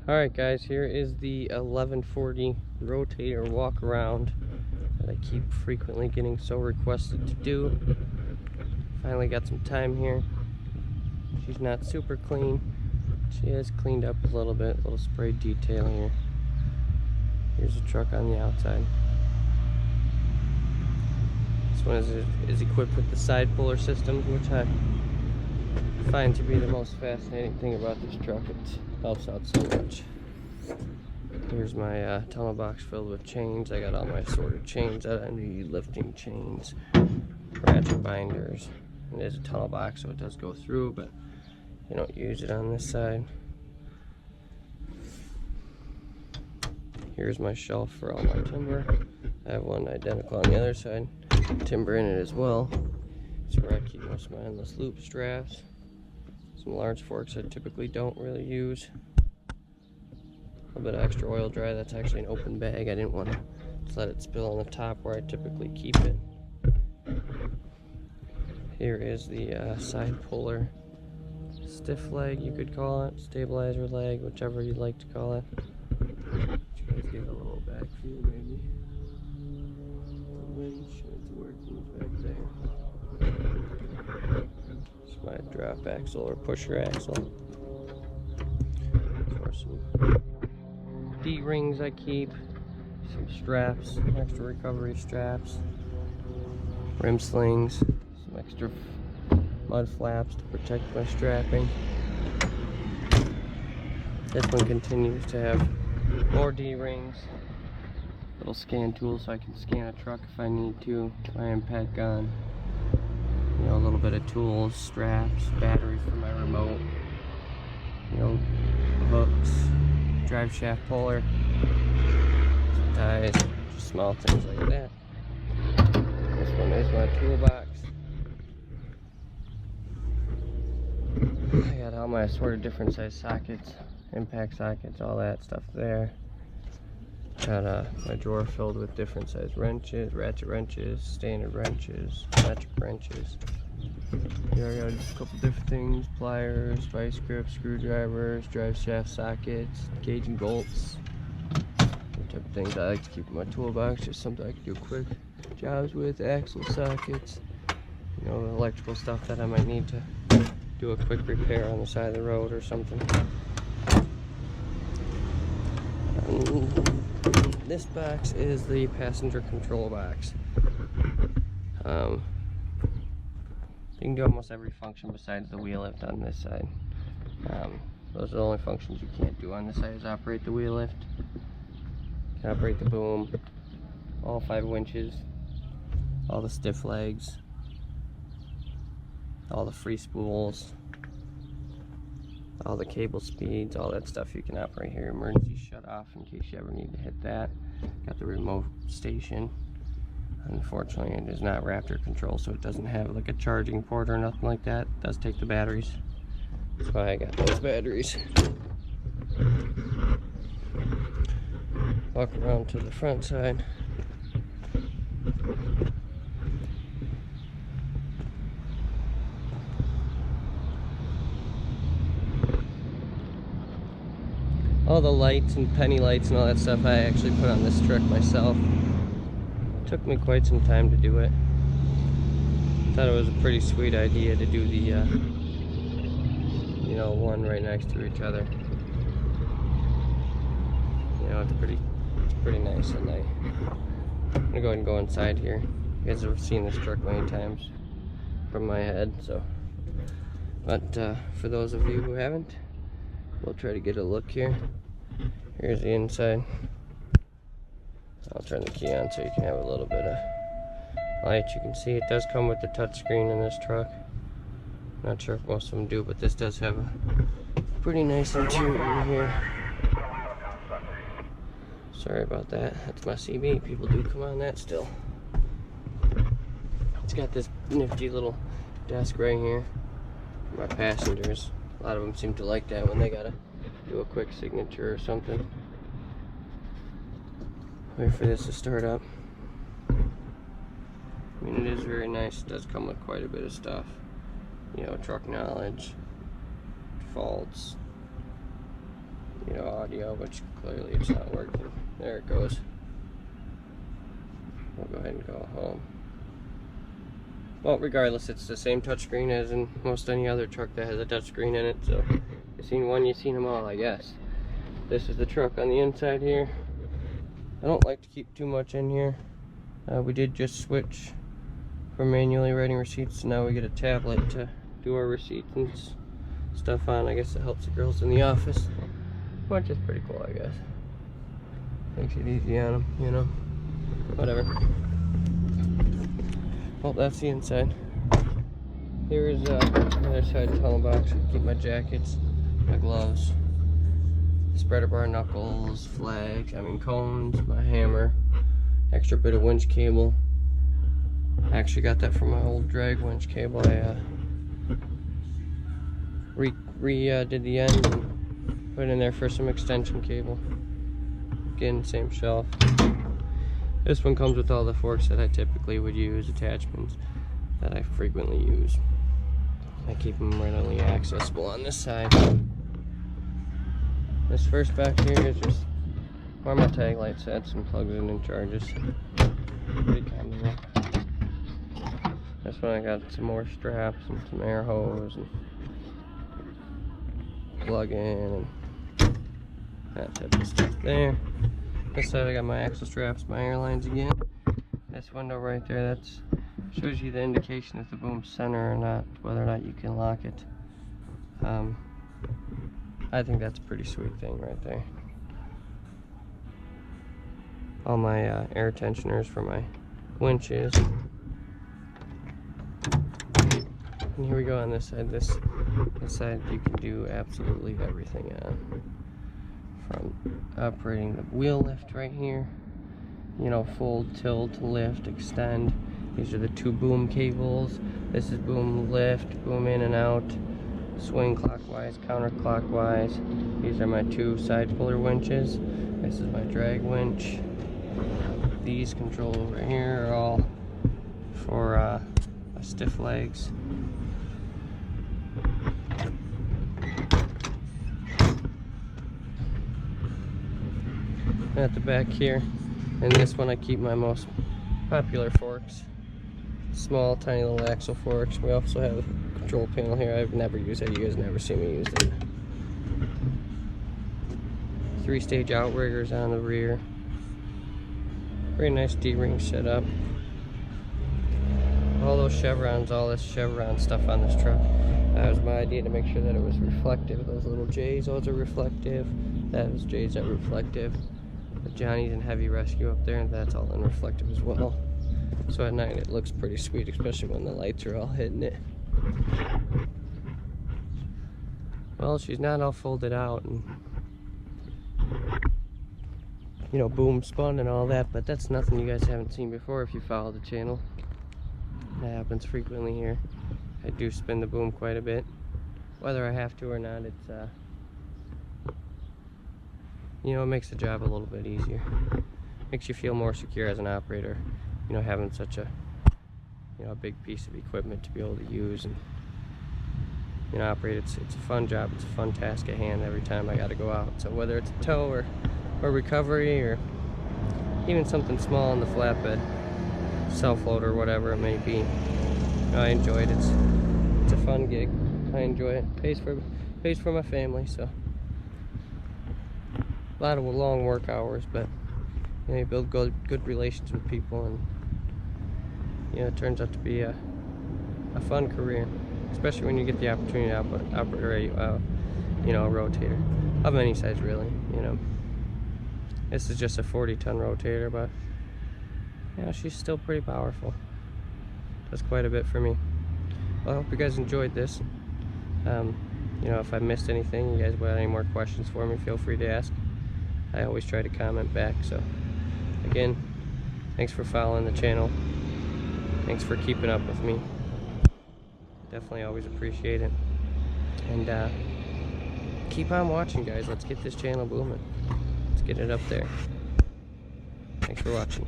Alright guys, here is the 1140 Rotator walk around that I keep frequently getting so requested to do. Finally got some time here. She's not super clean. She has cleaned up a little bit, a little spray detail here. Here's the truck on the outside. This one is equipped with the side puller system, which I find to be the most fascinating thing about this truck. It helps out so much. Here's my tunnel box filled with chains. I got all my assorted chains that I need, lifting chains, ratchet binders. It is a tunnel box, so it does go through, but you don't use it on this side. Here's my shelf for all my timber. I have one identical on the other side. Timber in it as well. It's where I keep most of my endless loop straps. Some large forks I typically don't really use. A little bit of extra oil dry. That's actually an open bag. I didn't want to just let it spill on the top where I typically keep it. Here is the side puller. Stiff leg, you could call it. Stabilizer leg, whichever you'd like to call it. Let's get a little back view maybe. The winch, it's working back there. It's my drop axle or pusher axle. For some D-rings I keep, some straps, extra recovery straps, rim slings, some extra mud flaps to protect my strapping. This one continues to have more D-rings, little scan tool so I can scan a truck if I need to, my impact gun, you know, a little bit of tools, straps, batteries for my remote, you know, hooks, drive shaft puller, some ties, just small things like that. This one is my toolbox. I got all my assorted different size sockets, impact sockets, all that stuff there. Got my drawer filled with different size wrenches, ratchet wrenches, standard wrenches, metric wrenches. Here I got a couple different things, pliers, vice grips, screwdrivers, drive shaft sockets, gauge and bolts. The type of things I like to keep in my toolbox, just something I can do quick jobs with, axle sockets, you know, electrical stuff that I might need to do a quick repair on the side of the road or something. This box is the passenger control box. You can do almost every function besides the wheel lift on this side. Those are the only functions you can't do on this side, is operate the wheel lift, you can operate the boom, all 5 winches, all the stiff legs, all the free spools, all the cable speeds, all that stuff you can operate here. Emergency shut off in case you ever need to hit that. Got the remote station. Unfortunately, it is not Raptor control, so it doesn't have like a charging port or nothing like that. It does take the batteries. That's why I got those batteries. Walk around to the front side. All the lights and penny lights and all that stuff I actually put on this truck myself. It took me quite some time to do it. Thought it was a pretty sweet idea to do the, you know, one right next to each other. You know, it's pretty nice at night. I'm gonna go ahead and go inside here. You guys have seen this truck many times from my head, so. But for those of you who haven't, we'll try to get a look here. Here's the inside. I'll turn the key on so you can have a little bit of light. You can see it does come with the touchscreen in this truck. Not sure if most of them do, but this does have a pretty nice interior here. Sorry about that. That's my CB. People do come on that still. It's got this nifty little desk right here for my passengers. A lot of them seem to like that when they gotta do a quick signature or something. Wait for this to start up. I mean, it is very nice. It does come with quite a bit of stuff. You know, truck knowledge, faults, you know, audio, which clearly it's not working. There it goes. We'll go ahead and go home. Well, regardless, it's the same touchscreen as in most any other truck that has a touchscreen in it. So, you've seen one, you've seen them all, I guess. This is the truck on the inside here. I don't like to keep too much in here. We did just switch from manually writing receipts, so now we get a tablet to do our receipts and stuff on. I guess it helps the girls in the office, which is pretty cool, I guess. Makes it easy on them, you know. Whatever. Well, that's the inside. Here is the other side tunnel box. Keep my jackets, my gloves, spreader bar knuckles, flags, cones, my hammer, extra bit of winch cable. I actually got that from my old drag winch cable. I did the end and put it in there for some extension cable. Again, same shelf. This one comes with all the forks that I typically would use, attachments that I frequently use. I keep them readily accessible on this side. This first back here is just where my tag light sets and plugs in and charges. Pretty common. This one I got some more straps and some air hose and plug in and that type of stuff there. This side I got my axle straps, my airlines again. This window right there, that shows you the indication if the boom's center or not, whether or not you can lock it. I think that's a pretty sweet thing right there. All my air tensioners for my winches. And here we go on this side. This side you can do absolutely everything on. From operating the wheel lift right here, you know, fold, tilt, lift, extend. These are the two boom cables. This is boom lift, boom in and out, swing clockwise, counterclockwise. These are my two side puller winches. This is my drag winch. These control over here are all for my stiff legs. At the back here, and this one I keep my most popular forks. Small, tiny little axle forks. We also have a control panel here. I've never used it. You guys never see me use it. 3-stage outriggers on the rear. Very nice D-ring setup. All those chevrons, all this chevron stuff on this truck. That was my idea, to make sure that it was reflective. Those little J's, those are reflective. Those J's are reflective. The Johnny's and Heavy Rescue up there, and that's all in reflective as well. So at night it looks pretty sweet, especially when the lights are all hitting it. Well, she's not all folded out and, you know, boom spun and all that, but that's nothing you guys haven't seen before if you follow the channel. That happens frequently here. I do spin the boom quite a bit. Whether I have to or not, it's you know, it makes the job a little bit easier. Makes you feel more secure as an operator, you know, having such a, you know, a big piece of equipment to be able to use and, you know, operate. It's a fun job. It's a fun task at hand every time I got to go out. So whether it's a tow or recovery or even something small on the flatbed, self-load or whatever it may be, you know, I enjoy it. It's a fun gig. I enjoy it. Pays for my family, so. A lot of long work hours, but you know, you build good relations with people, and you know, it turns out to be a fun career, especially when you get the opportunity to operate you know, a rotator of any size, really. You know, this is just a 40-ton rotator, but you know, she's still pretty powerful. Does quite a bit for me. Well, I hope you guys enjoyed this. You know, if I missed anything, you guys have any more questions for me, feel free to ask. I always try to comment back. So again, thanks for following the channel. Thanks for keeping up with me. Definitely always appreciate it. And keep on watching, guys. Let's get this channel booming. Let's get it up there. Thanks for watching.